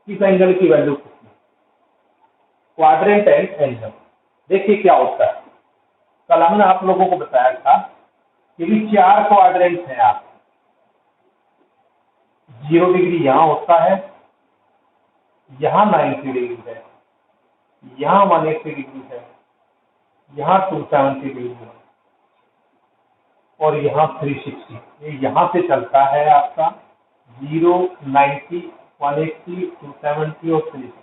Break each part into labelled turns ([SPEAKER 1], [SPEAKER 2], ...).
[SPEAKER 1] इस एंगल की वैल्यू कितनी, क्वाड्रेंट एंगल। देखिए क्या होता है, कल हमने आप लोगों को बताया था कि भी 4 क्वाड्रेंट हैं आप, 0 डिग्री यहाँ होता है, यहाँ 90 डिग्री है, यहाँ 180 डिग्री है, यहाँ 270 डिग्री है और यहाँ 360। ये यहाँ से चलता है आपका 0, 90, 180, 270 और 360।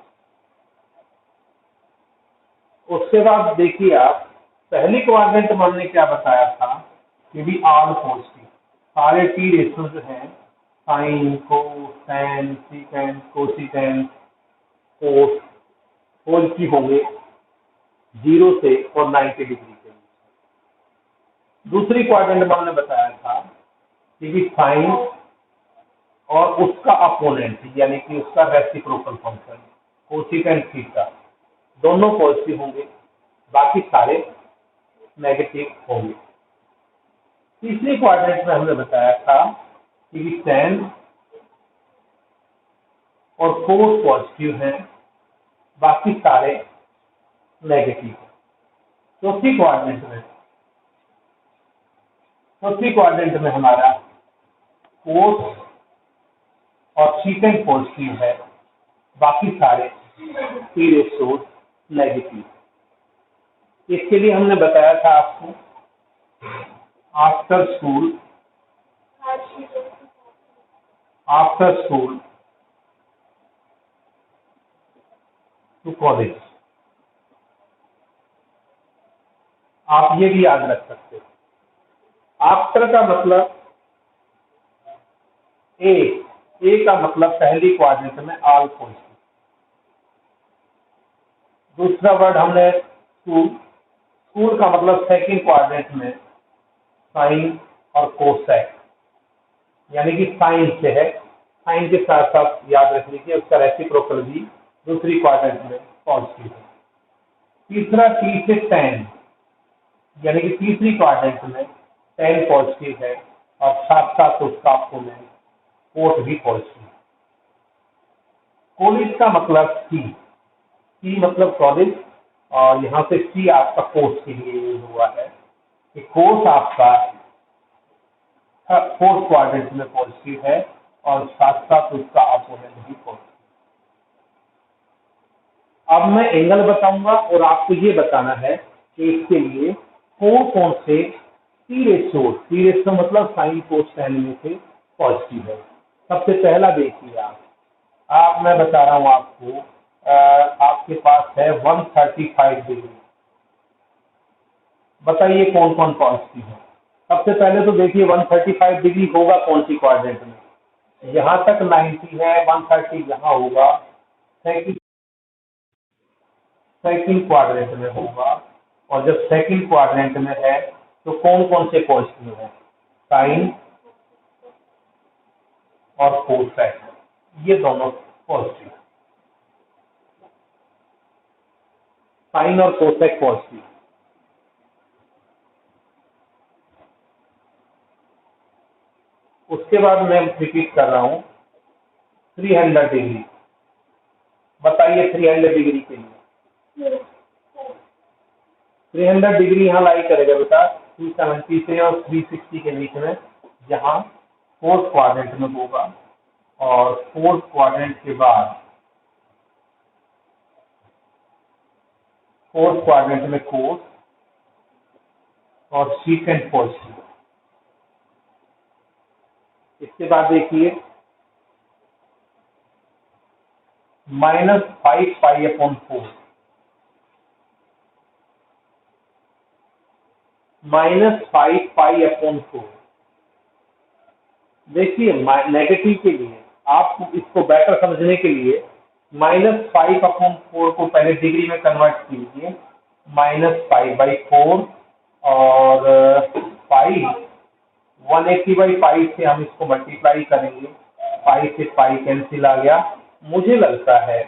[SPEAKER 1] उसके बाद देखिए आप, पहली क्वाड्रेंट में हमने क्या बताया था कि भी ऑल पॉजिटिव, सारे टी रेशियो जो हैं साइन, कोसेन, सीकेंड, कोसिकेंड, कोस पॉजिटिव होंगे 0 से और 90 डिग्री के लिए। दूसरी क्वाड्रेंट में हमने बताया था कि भी साइन और उसका अपोनेंट यानी कि उसका रेसिप्रोकल फंक्शन कोसिकेंड थीटा दोनों पॉजिटिव होंगे, बाकी सारे नेगेटिव होंगे। तीसरी क्वाड्रेंट में हमने बताया था कि tan और कोस पॉजिटिव हैं, बाकी सारे नेगेटिव हैं। चौथी क्वाड्रेंट में हमारा कोस और सीकेंड पॉजिटिव है, बाकी सारे टी रेशियो नेगेटिव। इसके लिए हमने बताया था आपको आफ्टर स्कूल टू कॉलेज, आप ये भी याद रख सकते हो। आफ्टर का मतलब ए का मतलब पहली क्वाड्रेंट में ऑल पॉजिटिव। दूसरा वर्ड हमने स्कूल का मतलब सेकंड क्वाड्रेंट में साइन और कोसेक, यानी कि साइन से है, साइन के साथ साथ याद रख लीजिए उसका रेसिप्रोकल भी दूसरी क्वाड्रेंट में पॉजिटिव है। तीसरा टी से tan, यानी कि तीसरी क्वाड्रेंट में tan पॉजिटिव है और साथ साथ उसका अपोनेंट कोस भी पॉजिटिव है। कॉलेज का मतलब सी मतलब कॉलेज, और यहाँ से सी आपका कोस के लिए यूज हुआ है कि कोस आपका फोर्थ क्वाड्रेंट में पॉजिटिव है और साथ साथ उसका अपोनेंट भी पॉजिटिव। अब मैं एंगल बताऊंगा और आपको ये बताना है कि इसके लिए कौन से टी रेशियो मतलब साइन कोस टैन में से पॉजिटिव है। सबसे पहला देखिए आप मैं बता रहा हूं आपको, आपके पास है 135 डिग्री। बताइए कौन कौन पॉजिटिव है। सबसे पहले तो देखिए 135 डिग्री होगा कौन सी क्वाड्रेंट में, यहाँ तक 90 है, 130 यहाँ होगा, सेकंड क्वाड्रेंट में होगा। और जब सेकंड क्वाड्रेंट में है तो कौन से पॉजिटिव है, साइन और कोसेक, ये दोनों पॉजिटिव, साइन और कोसेक पॉजिटिव। उसके बाद मैं रिपीट कर रहा हूं 300 डिग्री। बताइए 300 डिग्री के लिए 300 डिग्री यहाँ लाई करेगा बेटा 270 से और 360 के बीच में, जहाँ फोर्थ क्वाड्रेंट में होगा। और फोर्थ क्वाड्रेंट के बाद फोर्थ क्वाड्रेंट में कोस और सीकेंड पॉजिटिव। इसके बाद देखिए -5 पाई/4 -5 पाई/4। देखिए नेगेटिव के लिए आप इसको बेटर समझने के लिए -5/4 को पहले डिग्री में कन्वर्ट कीजिए, -5/4 और पाई 180/पाई से हम इसको मल्टीप्लाई करेंगे, पाई से पाई कैंसिल आ गया। मुझे लगता है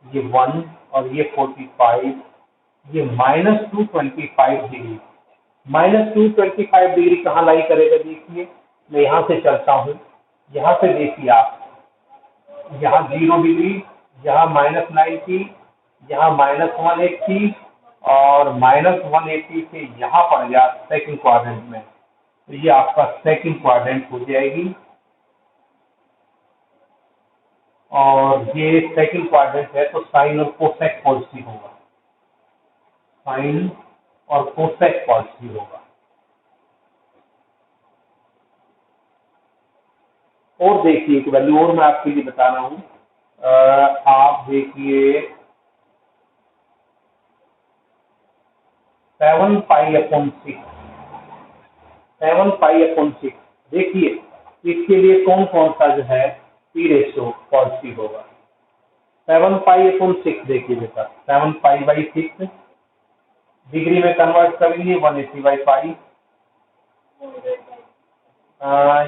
[SPEAKER 1] ये 1 और ये 45, ये -225 डिग्री। -225 डिग्री कहाँ लाई करेगा, देखिए मैं यहाँ से चलता हूँ, यहाँ से देखिए आप, यहाँ 0 डिग्री यहाँ -90, यहाँ -180 और -180 से यहाँ पड़ गया सेकंड क्वाड्रेंट में, तो ये आपका सेकंड क्वाड्रेंट हो जाएगी। और ये सेकंड क्वाड्रेंट है तो साइन और कोसेक पॉजिटिव होगा, साइन और कोसेक पॉजिटिव होगा। और देखिए एक वैल्यू और मैं आपके लिए बता रहा हूँ, आप देखिए 7π/6, 7π/6 देखिए इसके लिए कौन कौन सा जो है p रेशो पॉजिटिव होगा। 7π/6 देखिए बेटा, 7π/6 डिग्री में कन्वर्ट करेंगे 180/π,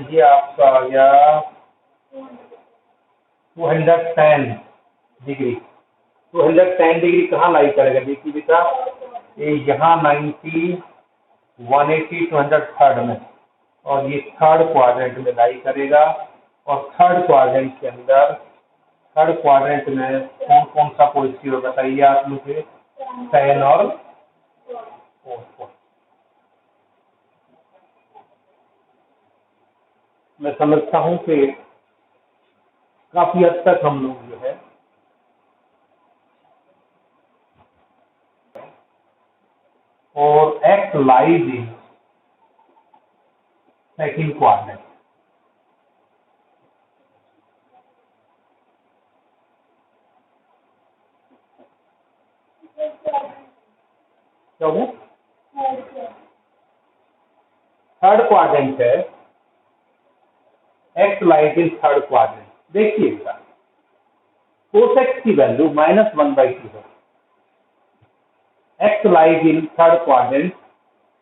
[SPEAKER 1] ये आपका आ गया 210 डिग्री। 210 डिग्री कहाँ लाई करेगा देखिए बेटा, ये यहाँ 90, 180, 200 थर्ड में, और ये थर्ड क्वाड्रेंट में लाई करेगा। और थर्ड क्वाड्रेंट के अंदर, थर्ड क्वाड्रेंट में कौन कौन सा पॉजिटिव है बताइए आप मुझे, tan और cos। मैं समझता हूँ कि काफी हद तक हम लोग जो है और x lies in second quadrant, क्या हो थर्ड क्वाड्रेंट है, x lies in third quadrant. देखिएगा कोसेक की वैल्यू -1/2 है, x lies in third quadrant,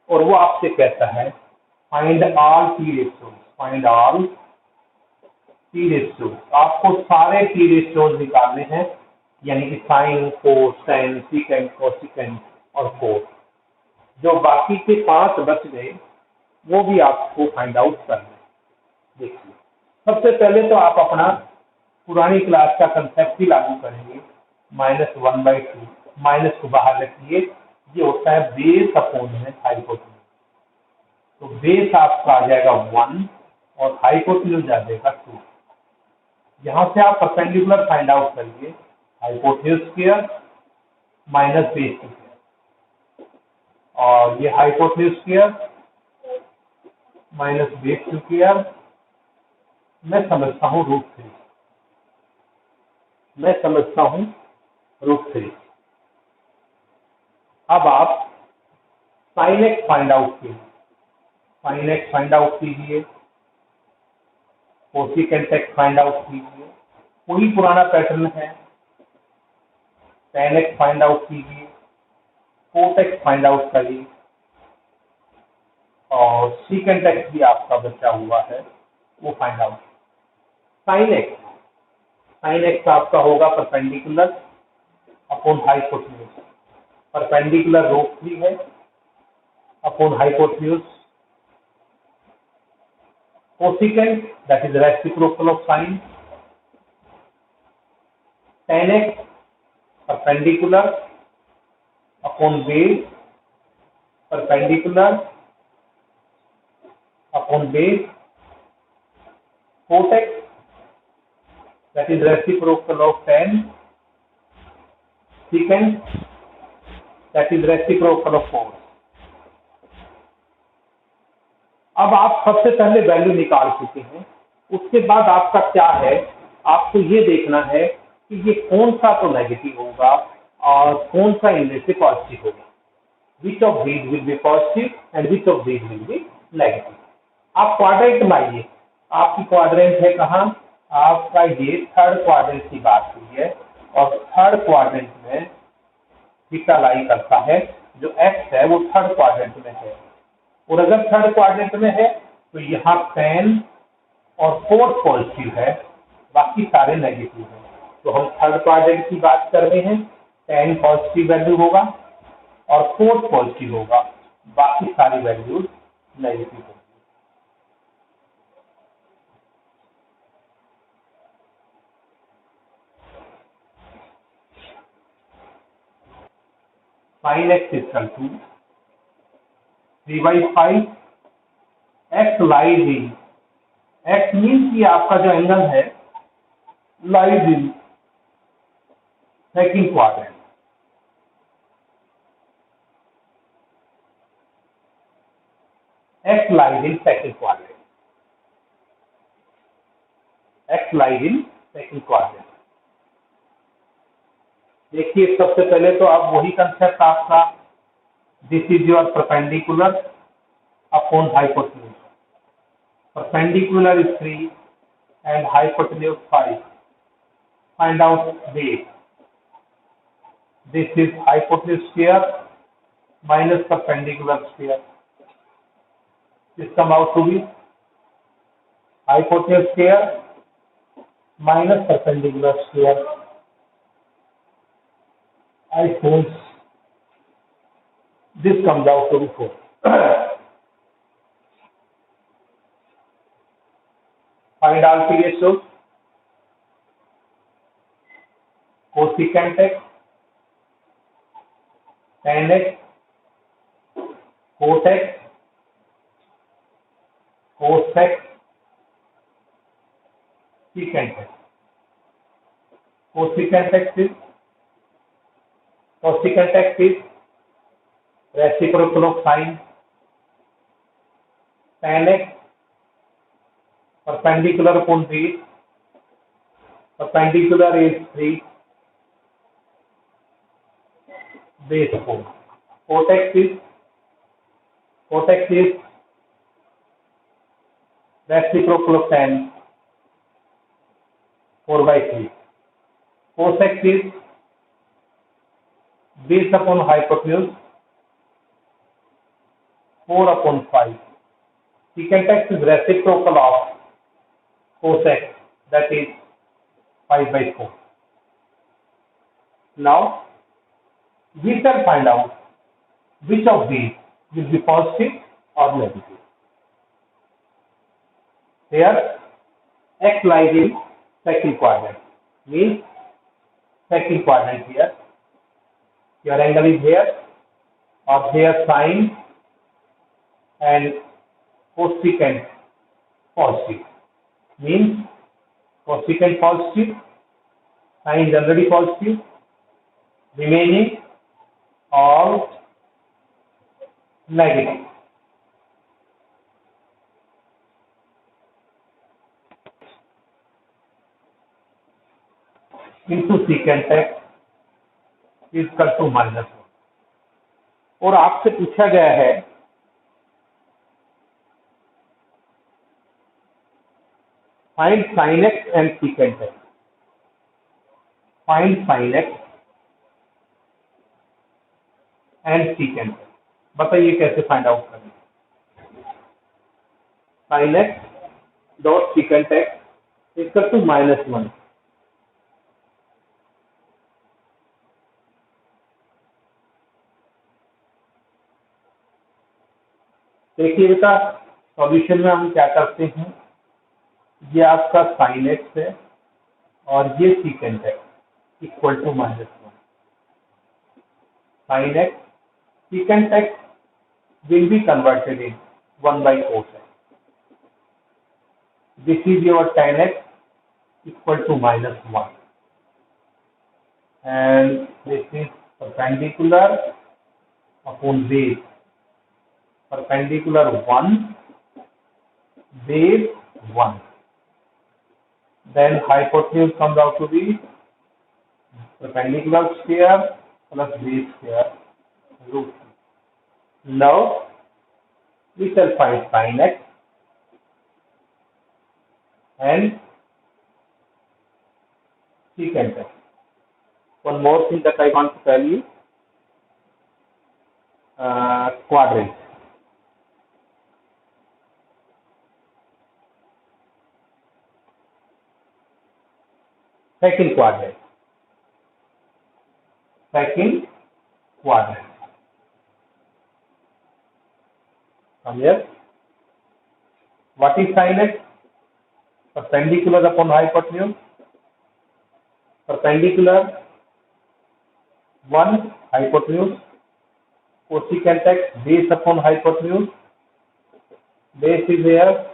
[SPEAKER 1] और वो आपसे कहता है find all p ratios, find all p ratios. आपको सारे p रेशियोज निकालने हैं, यानी कि साइन, कोस, टेन, सीकेंड, कोसिकेंड और कोस। जो बाकी के 5 बच गए वो भी आपको फाइंड आउट करना है। देखिए सबसे पहले तो आप अपना पुरानी क्लास का कंसेप्ट ही लागू करेंगे, -1/2, माइनस को बाहर रखिए, ये होता है बेस अपॉन में हाइपोटेन्यूज। तो बेस आपका आ जाएगा 1 और हाइपोटेन्यूज आ जाएगा 2। यहाँ से आप परपेंडिकुलर फाइंड आउट करिए, hypotenuse square minus base square, और ये hypotenuse square minus base square, मैं समझता हूँ √3, मैं समझता हूँ √3। अब आप साइन एक्स फाइंड आउट कीजिए, साइन एक्स फाइंड आउट कीजिए, कोसिकेंट एक्स फाइंड आउट कीजिए, कोई पुराना पैटर्न है, tan एक्स फाइंड आउट कीजिए, कोट एक्स फाइंड आउट करिए, और सीकेंट एक्स भी आपका बचा हुआ है वो फाइंड आउट। साइन एक्स आपका होगा परपेंडिकुलर अपॉन हाइपोटेन्यूज, परपेंडिकुलर √3 है upon hypotenuse, cosecant that is reciprocal of sine, tan x perpendicular upon base, perpendicular upon base, cot x that is reciprocal of tan, secant that is reciprocal of cos। अब आप सबसे पहले value निकाल चुके हैं, उसके बाद आपका क्या है, आपको ये देखना है कि ये कौन सा तो नेगेटिव होगा और कौन सा इनमें से पॉजिटिव होगा। Which of these will be positive and which of these will be negative. आप क्वाड्रेंट में आइए, आपकी क्वाड्रेंट है कहाँ, आपका ये थर्ड क्वाड्रेंट की बात हुई है, और थर्ड क्वाड्रेंट में थीटा लाई करता है, जो एक्स है वो थर्ड क्वाड्रेंट में है, और अगर थर्ड क्वाड्रेंट में है तो यहाँ tan और कोस पॉजिटिव है, बाकी सारे नेगेटिव है। तो हम थर्ड क्वाड्रेंट की बात कर रहे हैं, tan पॉजिटिव वैल्यू होगा और कोस पॉजिटिव होगा, बाकी सारी वैल्यूज नेगेटिव होगी। sin x equal to 3/5 x lies in, x mean कि आपका जो एंगल है lies in second quadrant, x lies in second quadrant, x lies in second quadrant। देखिए सबसे पहले तो अब वही कंसेप्ट आपका, this is your perpendicular upon hypotenuse, perpendicular is 3 and hypotenuse 5, find out base, this is hypotenuse square minus perpendicular square, this come out to be hypotenuse square minus perpendicular square, I suppose this comes out to be 4। Find alpha ratios, cosecant x, tan x, cos x, cos x, secant x। Cosecant x is reciprocal of sin, tan x perpendicular upon base, perpendicular is 3, base 4, cot x is reciprocal of tan, 4/3, cos x is base upon hypotenuse, 4/5, secant x is reciprocal of cos x, that is 5/4। Now we shall find out which of these will be positive or negative. Here x lies in second quadrant, means second quadrant here, your angle is here, or here sin and cosecant positive, means cosecant positive, sin is already positive, remaining all negative। into secant x is equal to -1। और आपसे पूछा गया है find sin x and secant x, find sin x and secant x, बताइए कैसे find out करें। sin x dot secant x equal to -1। देखिए बेटा, सॉल्यूशन में हम क्या करते हैं, ये आपका sin x है और ये secant x equal to -1, sin x secant x will be converted in 1/cos x, this is your tan x equal to -1, and this is perpendicular upon base, perpendicular 1, base 1, then hypotenuse comes out to be perpendicular square plus base square root 2. Now we shall find sin x and secant x. One more thing that I want to tell you, quadrant. Second quadrant. Come here. What is sin x? Perpendicular upon hypotenuse. Perpendicular 1 hypotenuse cosecant x base upon hypotenuse. Base is here.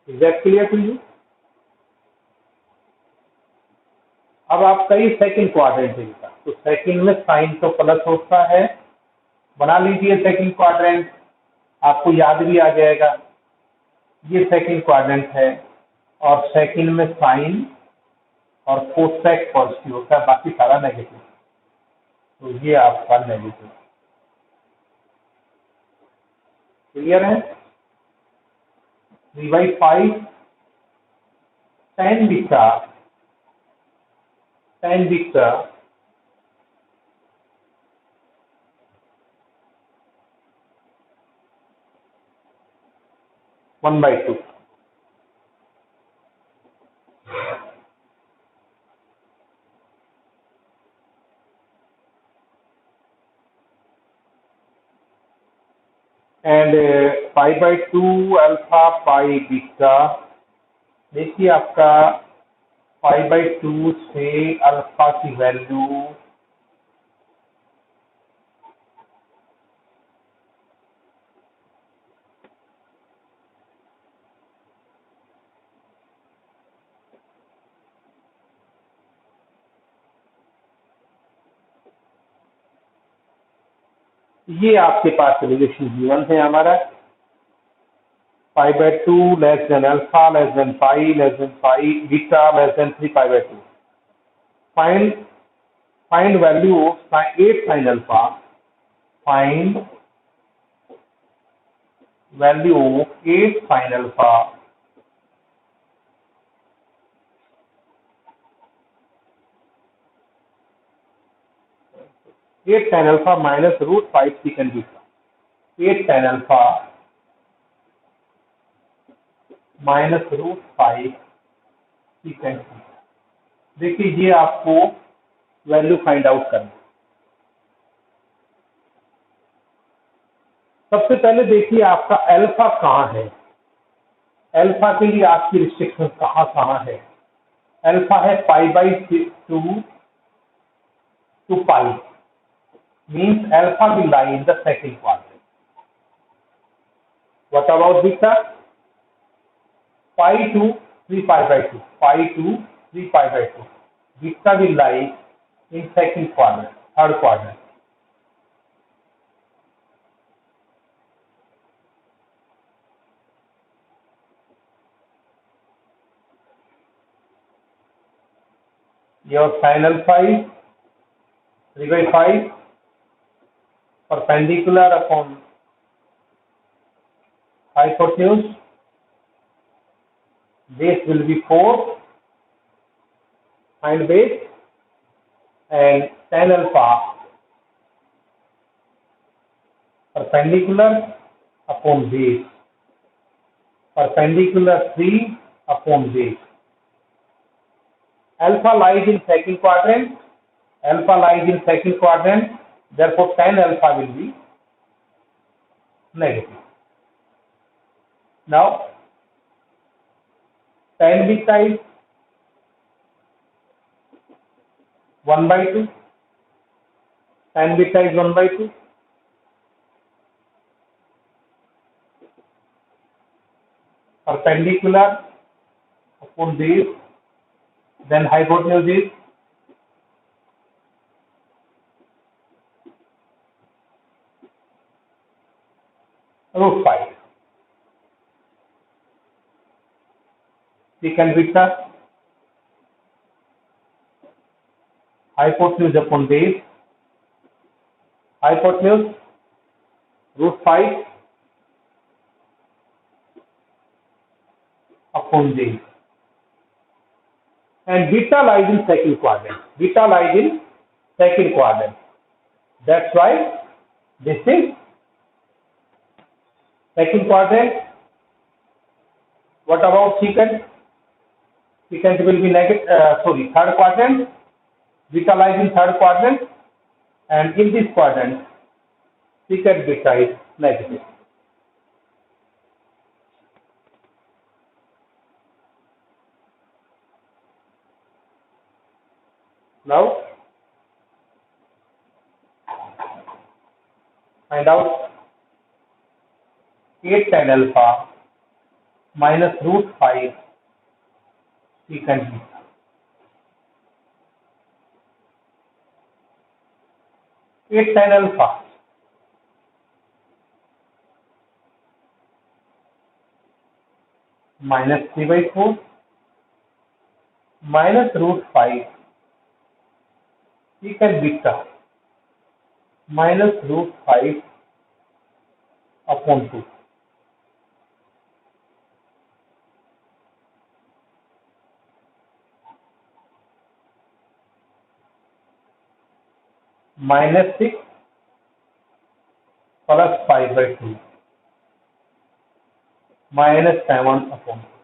[SPEAKER 1] Is that clear to you? अब आपका ये second quadrant है, तो second में sign तो plus होता है, बना लीजिए सेकंड क्वाड्रेंट, आपको याद भी आ जाएगा। ये सेकंड क्वाड्रेंट है और सेकंड में साइन और कोसेक पॉजिटिव होता है, बाकी सारा नेगेटिव, तो ये आपका नेगेटिव। क्लियर है? 3/5 tan beta 1/2। And 5/2 alpha pi beta, देखिए आपका 5/2 से अल्फा की वैल्यू ये आपके पास रिलेशन गिवन है हमारा। 5/2 less than alpha less than pi less than pi beta less than 3/2। Find value of 8 sin alpha, find value of 8 sin alpha eight sin alpha minus √5 secant beta. 8 sin alpha minus √5 secant beta. देखिए ये आपको value find out करना। सबसे पहले देखिए आपका alpha कहाँ है, अल्फा के लिए आपकी रिस्ट्रिक्शन कहाँ है। अल्फा है π/2 to pi, means alpha will lie in the second quadrant. What about beta? Pi to 3/2, pi to 3/2. Beta will lie in second quadrant, third quadrant. Your sin alpha is 3/5 perpendicular upon hypotenuse. Base will be 4, find base, and tan alpha perpendicular upon base, perpendicular 3 upon base. Alpha lies in second quadrant, therefore tan alpha will be negative. Now tan beta is 1/2, tan beta is 1/2, perpendicular upon base, then hypotenuse is √5. Secant beta, hypotenuse upon base, hypotenuse √5 upon base, and beta lies in second quadrant. That's why this is second quadrant. What about secant? Secant will be third quadrant. Beta lies in third quadrant, and in this quadrant secant beta is negative. out. Find out 8 tan alpha minus root 5 secant beta. Eight tan alpha minus 3/4 minus root 5 secant beta minus root 5 upon 2. Minus 6 plus 5/2 minus 7 upon 2.